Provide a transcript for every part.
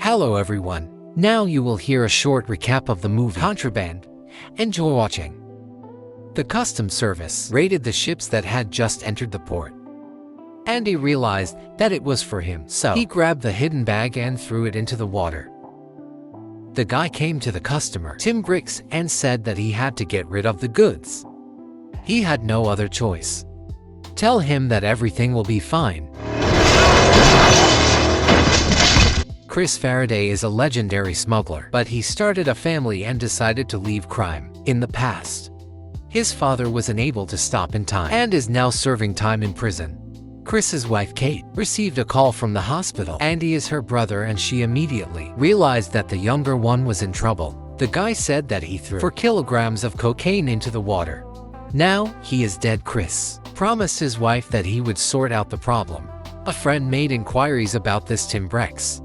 Hello everyone. Now you will hear a short recap of the movie Contraband. Enjoy watching. The customs service raided the ships that had just entered the port. Andy realized that it was for him, so he grabbed the hidden bag and threw it into the water. The guy came to the customer, Tim Bricks, and said that he had to get rid of the goods. He had no other choice. Tell him that everything will be fine. Chris Faraday is a legendary smuggler, but he started a family and decided to leave crime in the past. His father was unable to stop in time and is now serving time in prison. Chris's wife Kate received a call from the hospital. Andy is her brother and she immediately realized that the younger one was in trouble. The guy said that he threw 4 kilograms of cocaine into the water. Now he is dead. Chris promised his wife that he would sort out the problem. A friend made inquiries about this Tim Bricks.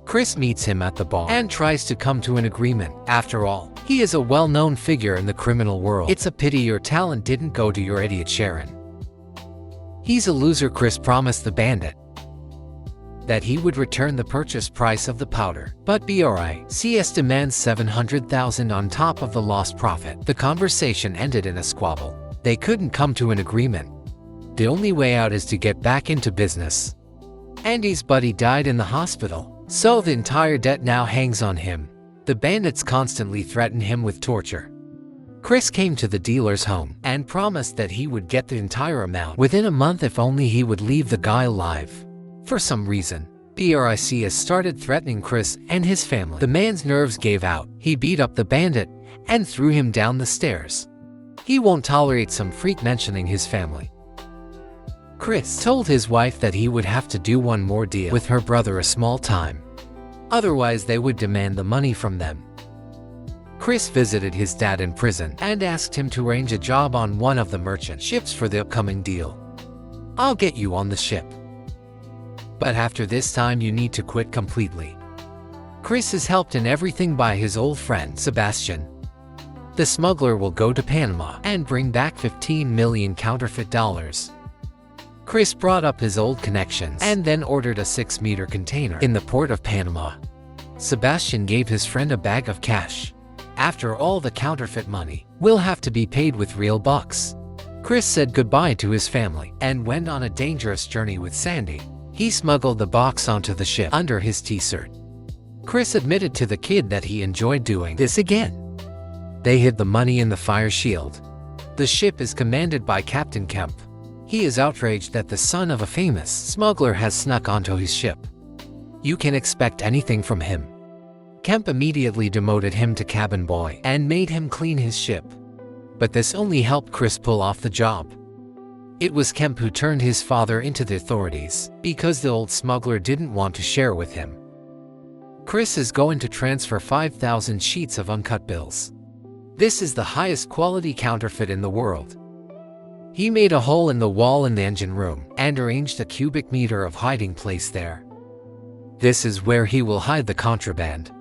Chris meets him at the bar and tries to come to an agreement. After all, he is a well-known figure in the criminal world. It's a pity your talent didn't go to your idiot Sharon. He's a loser. Chris promised the bandit that he would return the purchase price of the powder, but BRICS demands $700,000 on top of the lost profit. The conversation ended in a squabble. They couldn't come to an agreement. The only way out is to get back into business. Andy's buddy died in the hospital, so the entire debt now hangs on him. The bandits constantly threaten him with torture. Chris came to the dealer's home and promised that he would get the entire amount within a month if only he would leave the guy alive. For some reason, BRICS started threatening Chris and his family. The man's nerves gave out. He beat up the bandit and threw him down the stairs. He won't tolerate some freak mentioning his family. Chris told his wife that he would have to do one more deal with her brother a small time. Otherwise, they would demand the money from them. Chris visited his dad in prison and asked him to arrange a job on one of the merchant ships for the upcoming deal. I'll get you on the ship, but after this time you need to quit completely. Chris is helped in everything by his old friend Sebastian. The smuggler will go to Panama and bring back 15 million counterfeit dollars. Chris brought up his old connections and then ordered a 6-meter container in the port of Panama. Sebastian gave his friend a bag of cash. After all, the counterfeit money will have to be paid with real bucks. Chris said goodbye to his family and went on a dangerous journey with Sandy. He smuggled the box onto the ship under his t-shirt. Chris admitted to the kid that he enjoyed doing this again. They hid the money in the fire shield. The ship is commanded by Captain Kemp. He is outraged that the son of a famous smuggler has snuck onto his ship. You can expect anything from him. Kemp immediately demoted him to cabin boy and made him clean his ship. But this only helped Chris pull off the job. It was Kemp who turned his father into the authorities because the old smuggler didn't want to share with him. Chris is going to transfer 5,000 sheets of uncut bills. This is the highest quality counterfeit in the world. He made a hole in the wall in the engine room and arranged a cubic meter of hiding place there. This is where he will hide the contraband.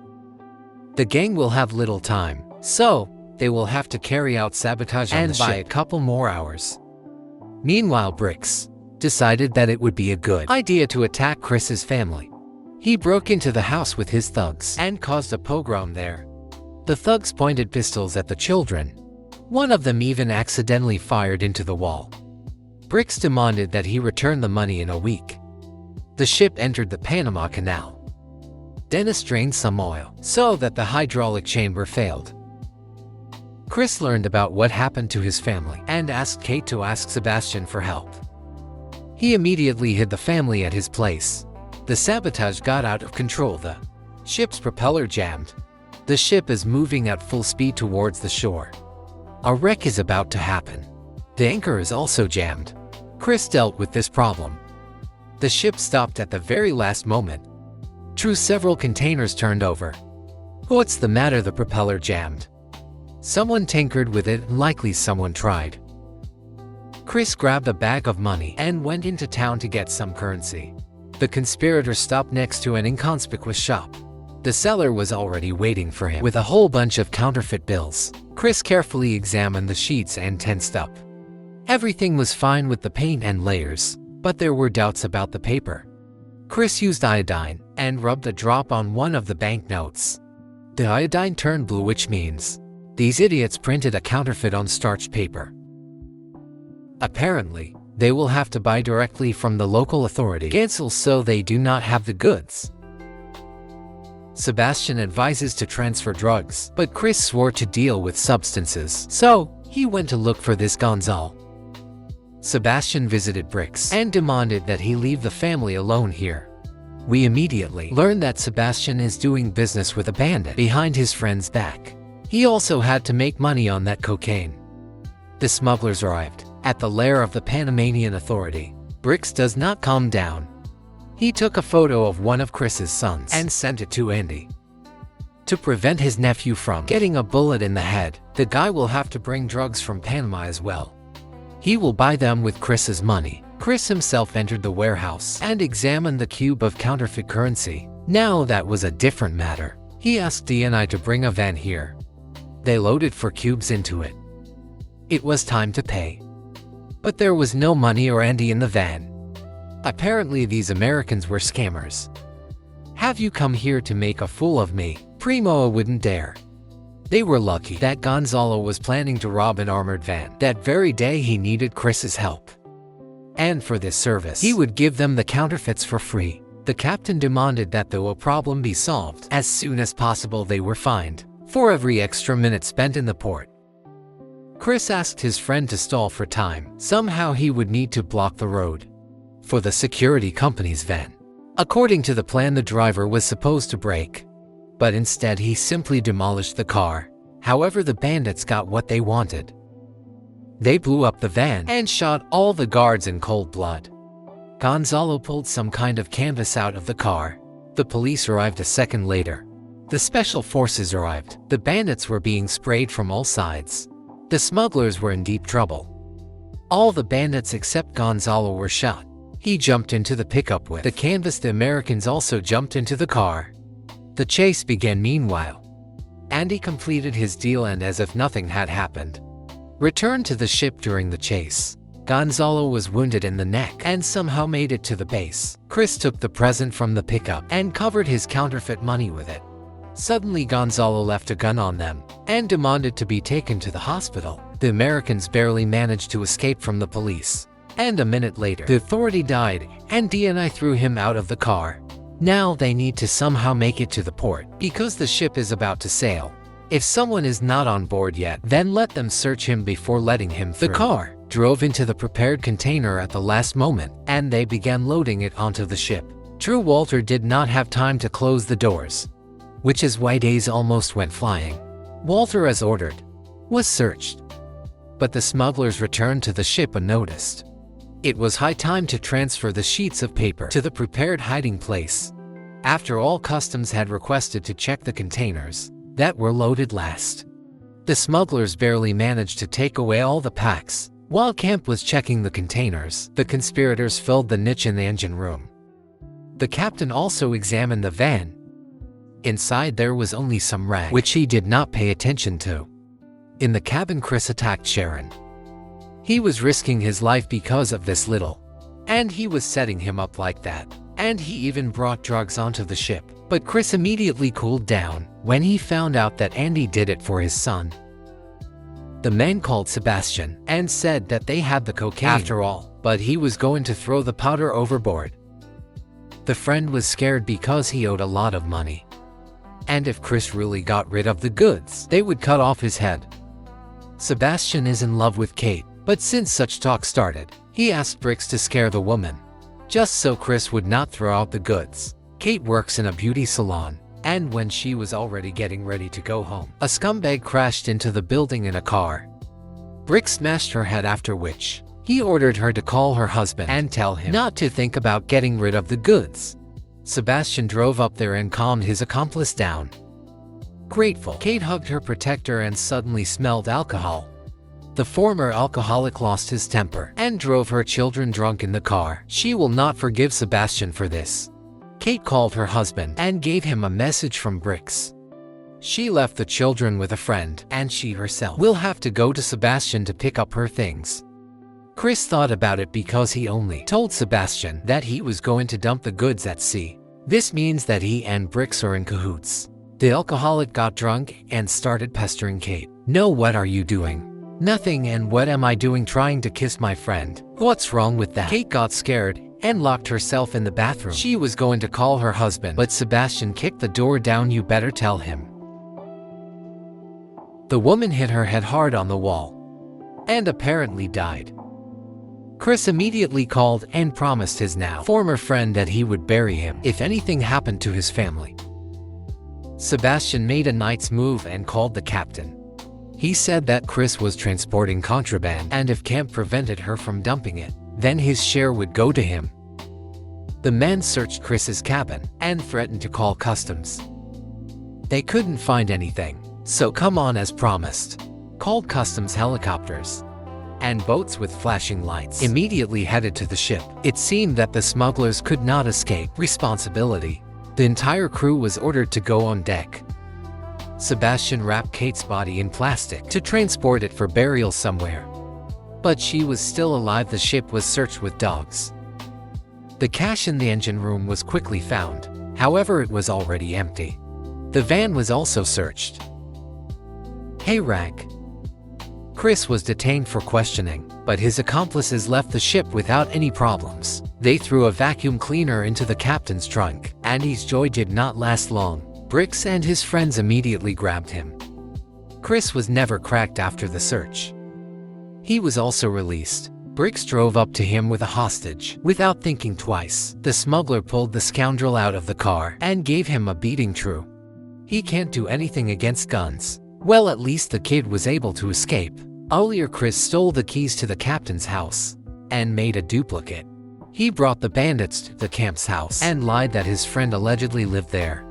The gang will have little time, so they will have to carry out sabotage on the ship and buy a couple more hours. Meanwhile, Bricks decided that it would be a good idea to attack Chris's family. He broke into the house with his thugs and caused a pogrom there. The thugs pointed pistols at the children. One of them even accidentally fired into the wall. Bricks demanded that he return the money in a week. The ship entered the Panama Canal. Dennis drained some oil so that the hydraulic chamber failed. Chris learned about what happened to his family and asked Kate to ask Sebastian for help. He immediately hid the family at his place. The sabotage got out of control. The ship's propeller jammed. The ship is moving at full speed towards the shore. A wreck is about to happen. The anchor is also jammed. Chris dealt with this problem. The ship stopped at the very last moment. Several containers turned over. What's the matter? The propeller jammed. Someone tinkered with it, and likely someone tried. Chris grabbed a bag of money and went into town to get some currency. The conspirator stopped next to an inconspicuous shop. The seller was already waiting for him with a whole bunch of counterfeit bills. Chris carefully examined the sheets and tensed up. Everything was fine with the paint and layers, but there were doubts about the paper. Chris used iodine and rubbed a drop on one of the banknotes. The iodine turned blue, which means these idiots printed a counterfeit on starched paper. Apparently, they will have to buy directly from the local authority, cancel so they do not have the goods. Sebastian advises to transfer drugs, but Chris swore to deal with substances, so he went to look for this Gonzalo. Sebastian visited Bricks and demanded that he leave the family alone here. We immediately learn that Sebastian is doing business with a bandit behind his friend's back. He also had to make money on that cocaine. The smugglers arrived at the lair of the Panamanian authority. Bricks does not calm down. He took a photo of one of Chris's sons and sent it to Andy. To prevent his nephew from getting a bullet in the head, the guy will have to bring drugs from Panama as well. He will buy them with Chris's money. Chris himself entered the warehouse and examined the cube of counterfeit currency. Now that was a different matter. He asked DNI to bring a van here. They loaded 4 cubes into it. It was time to pay. But there was no money or Andy in the van. Apparently these Americans were scammers. Have you come here to make a fool of me? Primo wouldn't dare. They were lucky that Gonzalo was planning to rob an armored van. That very day he needed Chris's help. And for this service, he would give them the counterfeits for free. The captain demanded that the problem be solved as soon as possible. They were fined for every extra minute spent in the port. Chris asked his friend to stall for time. Somehow he would need to block the road for the security company's van. According to the plan, the driver was supposed to brake, but instead he simply demolished the car. However, the bandits got what they wanted. They blew up the van and shot all the guards in cold blood. Gonzalo pulled some kind of canvas out of the car. The police arrived a second later. The special forces arrived. The bandits were being sprayed from all sides. The smugglers were in deep trouble. All the bandits except Gonzalo were shot. He jumped into the pickup with the canvas. The Americans also jumped into the car. The chase began meanwhile. Andy completed his deal and, as if nothing had happened, returned to the ship during the chase. Gonzalo was wounded in the neck and somehow made it to the base. Chris took the present from the pickup and covered his counterfeit money with it. Suddenly Gonzalo left a gun on them and demanded to be taken to the hospital. The Americans barely managed to escape from the police. And a minute later, the authority died and DNI threw him out of the car. Now they need to somehow make it to the port because the ship is about to sail. If someone is not on board yet, then let them search him before letting him through. The car drove into the prepared container at the last moment, and they began loading it onto the ship. True, Walter did not have time to close the doors, which is why days almost went flying. Walter, as ordered, was searched. But the smugglers returned to the ship unnoticed. It was high time to transfer the sheets of paper to the prepared hiding place. After all, customs had requested to check the containers that were loaded last. The smugglers barely managed to take away all the packs. While Camp was checking the containers, the conspirators filled the niche in the engine room. The captain also examined the van. Inside there was only some rag, which he did not pay attention to. In the cabin, Chris attacked Sharon. He was risking his life because of this little, and he was setting him up like that. And he even brought drugs onto the ship. But Chris immediately cooled down when he found out that Andy did it for his son. The men called Sebastian and said that they had the cocaine after all, but he was going to throw the powder overboard. The friend was scared because he owed a lot of money. And if Chris really got rid of the goods, they would cut off his head. Sebastian is in love with Kate, but since such talk started, he asked Bricks to scare the woman, just so Chris would not throw out the goods. Kate works in a beauty salon, and when she was already getting ready to go home, a scumbag crashed into the building in a car. Bricks smashed her head, after which he ordered her to call her husband and tell him not to think about getting rid of the goods. Sebastian drove up there and calmed his accomplice down. Grateful, Kate hugged her protector and suddenly smelled alcohol. The former alcoholic lost his temper and drove her children drunk in the car. She will not forgive Sebastian for this. Kate called her husband and gave him a message from Bricks. She left the children with a friend, and she herself will have to go to Sebastian to pick up her things. Chris thought about it because he only told Sebastian that he was going to dump the goods at sea. This means that he and Bricks are in cahoots. The alcoholic got drunk and started pestering Kate. "No, what are you doing?" "Nothing, and what am I doing trying to kiss my friend? What's wrong with that?" Kate got scared and locked herself in the bathroom. She was going to call her husband, but Sebastian kicked the door down. "You better tell him." The woman hit her head hard on the wall and apparently died. Chris immediately called and promised his now former friend that he would bury him if anything happened to his family. Sebastian made a night's move and called the captain. He said that Chris was transporting contraband, and if Camp prevented her from dumping it, then his share would go to him. The men searched Chris's cabin and threatened to call customs. They couldn't find anything, so come on as promised. Called customs helicopters and boats with flashing lights immediately headed to the ship. It seemed that the smugglers could not escape responsibility. The entire crew was ordered to go on deck. Sebastian wrapped Kate's body in plastic to transport it for burial somewhere. But she was still alive. The ship was searched with dogs. The cash in the engine room was quickly found. However, it was already empty. The van was also searched. Hey Rank. Chris was detained for questioning, but his accomplices left the ship without any problems. They threw a vacuum cleaner into the captain's trunk. Andy's joy did not last long. Bricks and his friends immediately grabbed him. Chris was never cracked after the search. He was also released. Bricks drove up to him with a hostage. Without thinking twice, the smuggler pulled the scoundrel out of the car and gave him a beating. True, he can't do anything against guns. Well, at least the kid was able to escape. Earlier, Chris stole the keys to the captain's house and made a duplicate. He brought the bandits to the camp's house and lied that his friend allegedly lived there.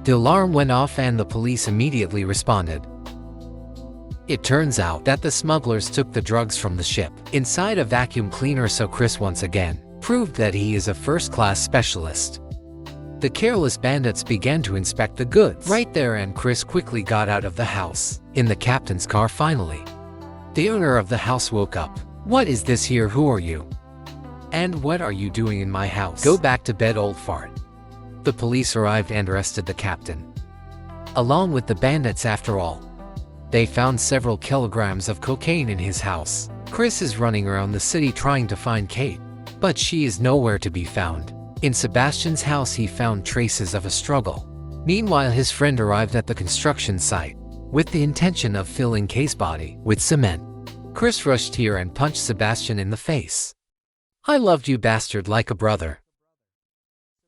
The alarm went off and the police immediately responded. It turns out that the smugglers took the drugs from the ship inside a vacuum cleaner, so Chris once again proved that he is a first-class specialist. The careless bandits began to inspect the goods right there, and Chris quickly got out of the house in the captain's car. Finally, the owner of the house woke up. "What is this here? Who are you? And what are you doing in my house? Go back to bed, old fart." The police arrived and arrested the captain, along with the bandits. After all, they found several kilograms of cocaine in his house. Chris is running around the city trying to find Kate, but she is nowhere to be found. In Sebastian's house, he found traces of a struggle. Meanwhile, his friend arrived at the construction site with the intention of filling Kate's body with cement. Chris rushed here and punched Sebastian in the face. "I loved you, bastard, like a brother."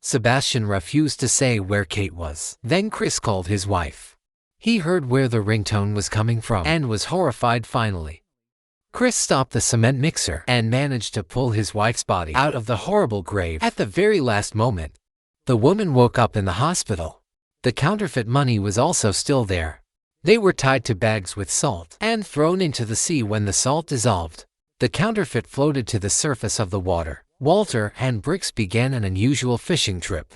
Sebastian refused to say where Kate was. Then Chris called his wife. He heard where the ringtone was coming from and was horrified. Finally, Chris stopped the cement mixer and managed to pull his wife's body out of the horrible grave at the very last moment. The woman woke up in the hospital. The counterfeit money was also still there. They were tied to bags with salt and thrown into the sea. When the salt dissolved, the counterfeit floated to the surface of the water. Walter and Bricks began an unusual fishing trip.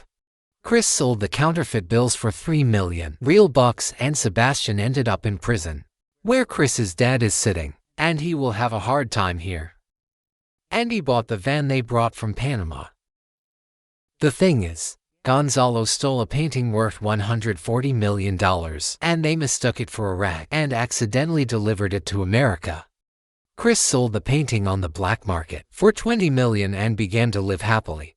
Chris sold the counterfeit bills for $3 million real bucks, and Sebastian ended up in prison, where Chris's dad is sitting, and he will have a hard time here. Andy bought the van they brought from Panama. The thing is, Gonzalo stole a painting worth $140 million, and they mistook it for a rag and accidentally delivered it to America. Chris sold the painting on the black market for $20 million and began to live happily.